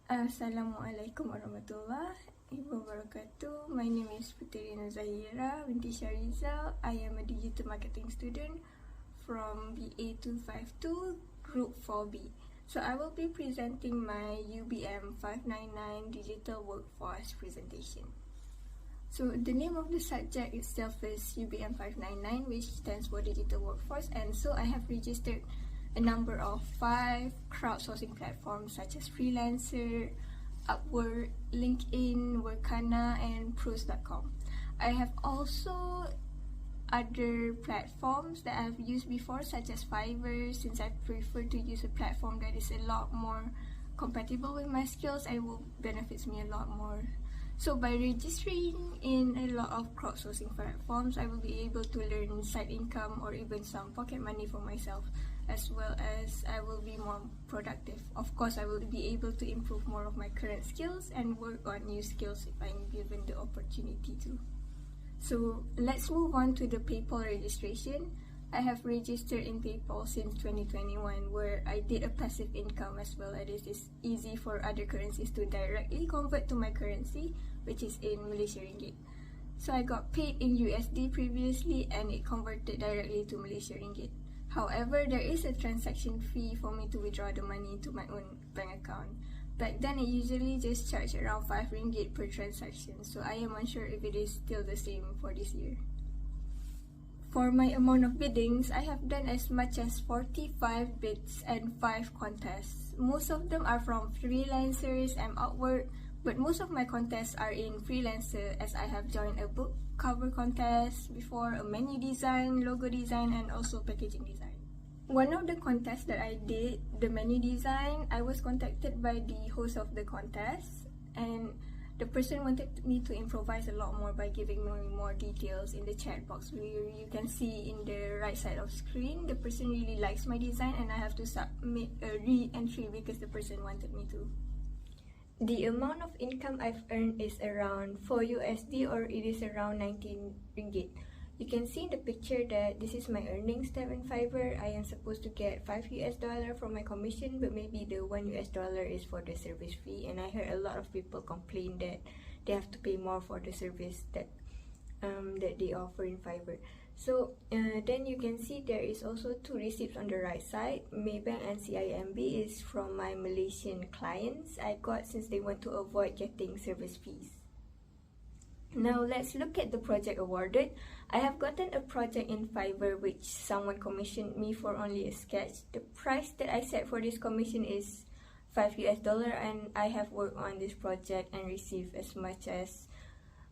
Assalamualaikum warahmatullahi wabarakatuh. My name is Puteri Nur Zahirah Binti Sharizal. I am a digital marketing student from JBA2524B Group 4B. So I will be presenting my UBM599 digital workforce presentation. So the name of the subject itself is UBM599, which stands for digital workforce, and so I have registered a number of 5 crowdsourcing platforms such as Freelancer, Upwork, LinkedIn, Workana, and Pros.com. I have also other platforms that I've used before, such as Fiverr, since I prefer to use a platform that is a lot more compatible with my skills and will benefit me a lot more. So by registering in a lot of crowdsourcing platforms, I will be able to learn side income or even some pocket money for myself, as well as I will be more productive. Of course, I will be able to improve more of my current skills and work on new skills if I'm given the opportunity to. So let's move on to the PayPal registration. I have registered in PayPal since 2021, where I did a passive income as well, as it is easy for other currencies to directly convert to my currency, which is in Malaysia Ringgit. So I got paid in USD previously and it converted directly to Malaysia Ringgit. However, there is a transaction fee for me to withdraw the money to my own bank account. Back then, it usually just charged around 5 ringgit per transaction, so I am unsure if it is still the same for this year. For my amount of biddings, I have done as much as 45 bids and 5 contests. Most of them are from freelancers and Upwork, but most of my contests are in Freelancer, as I have joined a book cover contest before, a menu design, logo design, and also packaging design. One of the contests that I did, the menu design, I was contacted by the host of the contest, and the person wanted me to improvise a lot more by giving me more details in the chat box, where you can see in the right side of screen. The person really likes my design and I have to submit a re-entry because the person wanted me to. The amount of income I've earned is around 4 USD, or it is around 19 ringgit. You can see in the picture that this is my earnings tab in Fiverr. I am supposed to get $5 from my commission, but maybe the $1 is for the service fee, and I heard a lot of people complain that they have to pay more for the service that they offer in Fiverr. So then you can see there is also 2 receipts on the right side. Maybank and CIMB is from my Malaysian clients I got since they want to avoid getting service fees. Now let's look at the project awarded. I have gotten a project in Fiverr which someone commissioned me for only a sketch. The price that I set for this commission is $5, and I have worked on this project and received as much as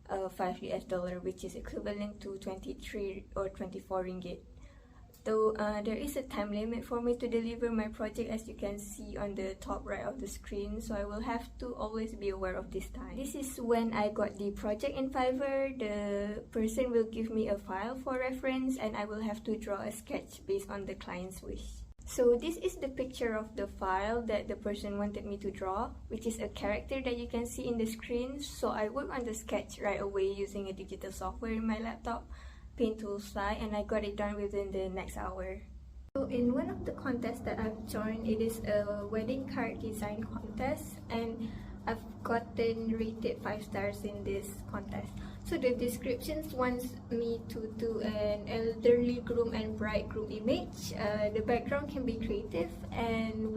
$5, which is equivalent to 23 or 24 ringgit. Though there is a time limit for me to deliver my project, as you can see on the top right of the screen, so I will have to always be aware of this time. This is when I got the project in Fiverr. The person will give me a file for reference and I will have to draw a sketch based on the client's wish. So this is the picture of the file that the person wanted me to draw, which is a character that you can see in the screen. So I worked on the sketch right away using a digital software in my laptop, Paint Tools, and I got it done within the next hour. So in one of the contests that I've joined, it is a wedding card design contest, and I've gotten rated 5 stars in this contest. So the descriptions wants me to do an elderly groom and bridegroom image. The background can be creative, and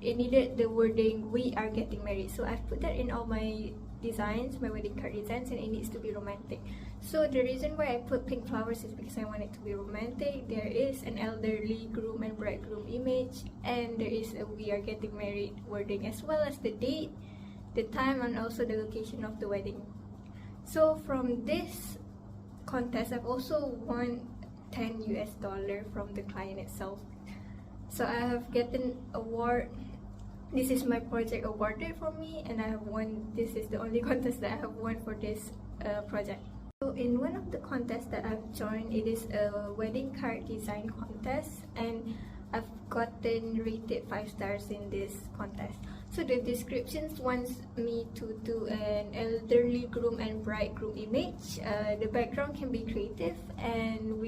it needed the wording "we are getting married." So I've put that in all my designs, my wedding card designs, and it needs to be romantic. So the reason why I put pink flowers is because I want it to be romantic. There is an elderly groom and bridegroom image, and there is a "we are getting married" wording, as well as the date, the time, and also the location of the wedding. So from this contest, I've also won $10 from the client itself. So I have gotten award. This is my project awarded for me, and I have won. This is the only contest that I have won for this project. So in one of the contests that I've joined, it is a wedding card design contest, and I've gotten rated 5 stars in this contest. So the descriptions wants me to do an elderly groom and bridegroom image. The background can be creative, and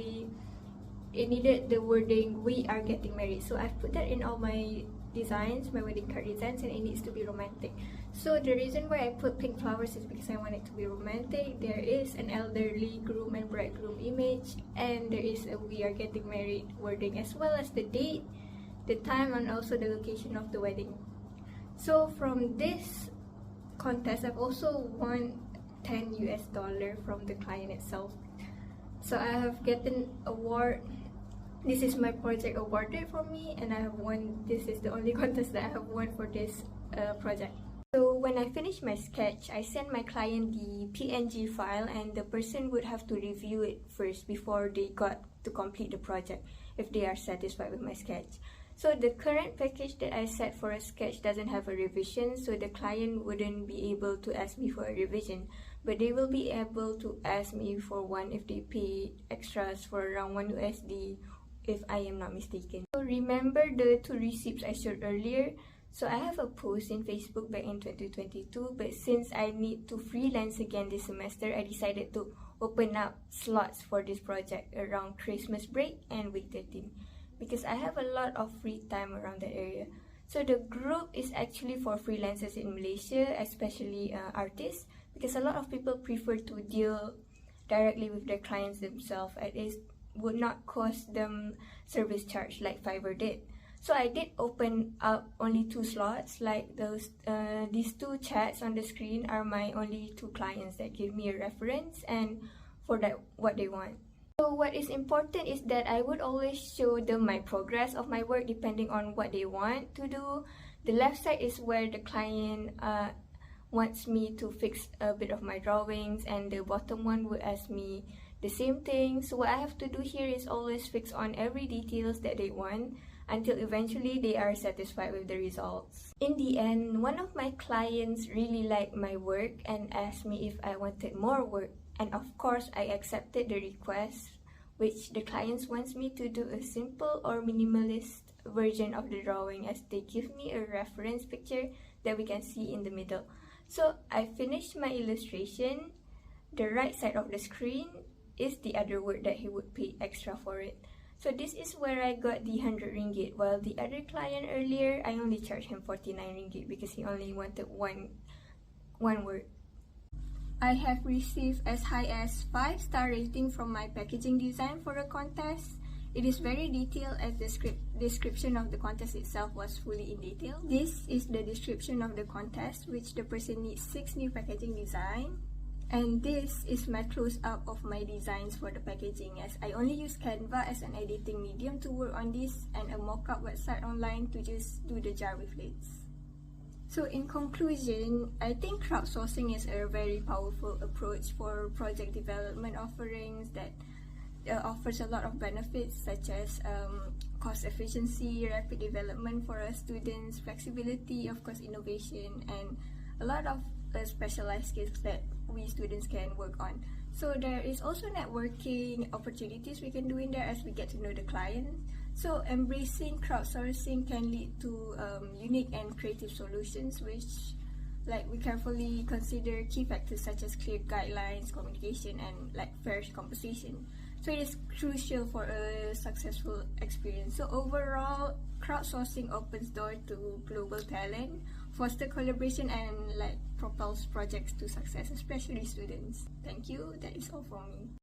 it needed the wording "we are getting married." So I've put that in all my designs, my wedding card designs, and it needs to be romantic. So the reason why I put pink flowers is because I want it to be romantic. There is an elderly groom and bridegroom image, and there is a "we are getting married" wording, as well as the date, the time, and also the location of the wedding. So from this contest, I've also won $10 from the client itself. So I have gotten award. This is my project awarded for me, and I have won. This is the only contest that I have won for this project. So when I finish my sketch, I send my client the PNG file, and the person would have to review it first before they got to complete the project if they are satisfied with my sketch. So the current package that I set for a sketch doesn't have a revision, so the client wouldn't be able to ask me for a revision, but they will be able to ask me for one if they pay extras for around $1 if I am not mistaken. So remember the 2 receipts I showed earlier? So I have a post in Facebook back in 2022, but since I need to freelance again this semester, I decided to open up slots for this project around Christmas break and week 13 because I have a lot of free time around that area. So the group is actually for freelancers in Malaysia, especially artists, because a lot of people prefer to deal directly with their clients themselves, and it would not cost them service charge like Fiverr did. So I did open up only 2 slots, like those. These 2 chats on the screen are my only 2 clients that give me a reference and for that what they want. So what is important is that I would always show them my progress of my work depending on what they want to do. The left side is where the client wants me to fix a bit of my drawings, and the bottom one would ask me the same thing. So what I have to do here is always fix on every details that they want until eventually they are satisfied with the results. In the end, one of my clients really liked my work and asked me if I wanted more work, and of course I accepted the request, which the clients wants me to do a simple or minimalist version of the drawing, as they give me a reference picture that we can see in the middle. So I finished my illustration. The right side of the screen is the other work that he would pay extra for it. So this is where I got the 100 ringgit, while the other client earlier, I only charged him 49 ringgit because he only wanted one word. I have received as high as 5-star rating from my packaging design for the contest. It is very detailed, as the description of the contest itself was fully in detail. This is the description of the contest, which the person needs 6 new packaging design. And this is my close-up of my designs for the packaging, as I only use Canva as an editing medium to work on this, and a mock-up website online to just do the jar with lids. So in conclusion, I think crowdsourcing is a very powerful approach for project development offerings that offers a lot of benefits, such as cost efficiency, rapid development for our students, flexibility, of course innovation, and a lot of specialized skills that we students can work on. So there is also networking opportunities we can do in there as we get to know the client. So embracing crowdsourcing can lead to unique and creative solutions, which we carefully consider key factors such as clear guidelines, communication, and fair compensation. So it is crucial for a successful experience. So overall, crowdsourcing opens door to global talent, foster collaboration, and propels projects to success, especially students. Thank you. That is all from me.